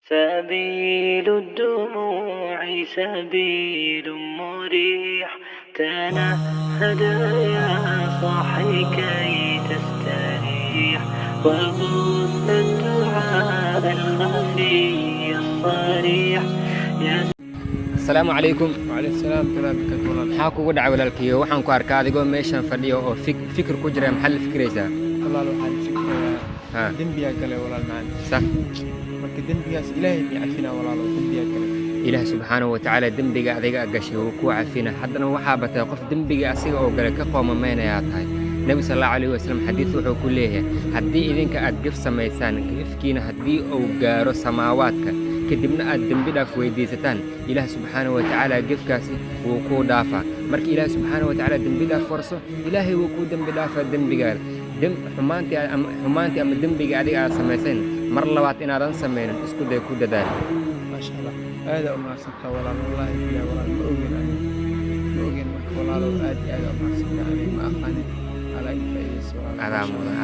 سبيل الدموع سبيل مريح، تنهد يا صاحي كي تستريح، وبث الدعاء الخفي الصريح. السلام عليكم. وعليكم السلام ورحمة الله وبركاته. maxaa kugu dhacay walaalkiyo waxaan ku arkaa adigoo meeshan fadhiyo oo fikir ku jira maxaa la fikraysaa walaal waxaan fikrayaa dembiga kale walaal macaan sax marka dembigaas ilaahay bi cafina walaal dembiga kale ilaah subxaanahu wa ta'ala dembiga adiga gashay uu ku cafina haddana waxaa batay qof dembiga asiga oo gale ka qoomameynaya tahay nabi sallallahu alayhi wasallam xadiis wuxuu ku leeyahay haddii idinka aad gaf samaysaan gafkiina haddii uu gaaro samaawaadka kadibna aad dembi dhaaf weydiisataan ilaah subxaanahu wa ta'ala gafkaasi wuu ku dhaafaa markii ilaah subxaanahu wa ta'ala dembi dhaaf farso ilaahay wuu ku dembi dhaafaa dembigaada xumaantii ama dembiga adiga aad samayseen mar labaad inaadan samaynin isku day ku dadaal maasha Allah aad u maasanta walaal wallahi biya walaal ma ogeen marka walaal aad u maasanta ma aqaan ala in faa'iido adaa mudan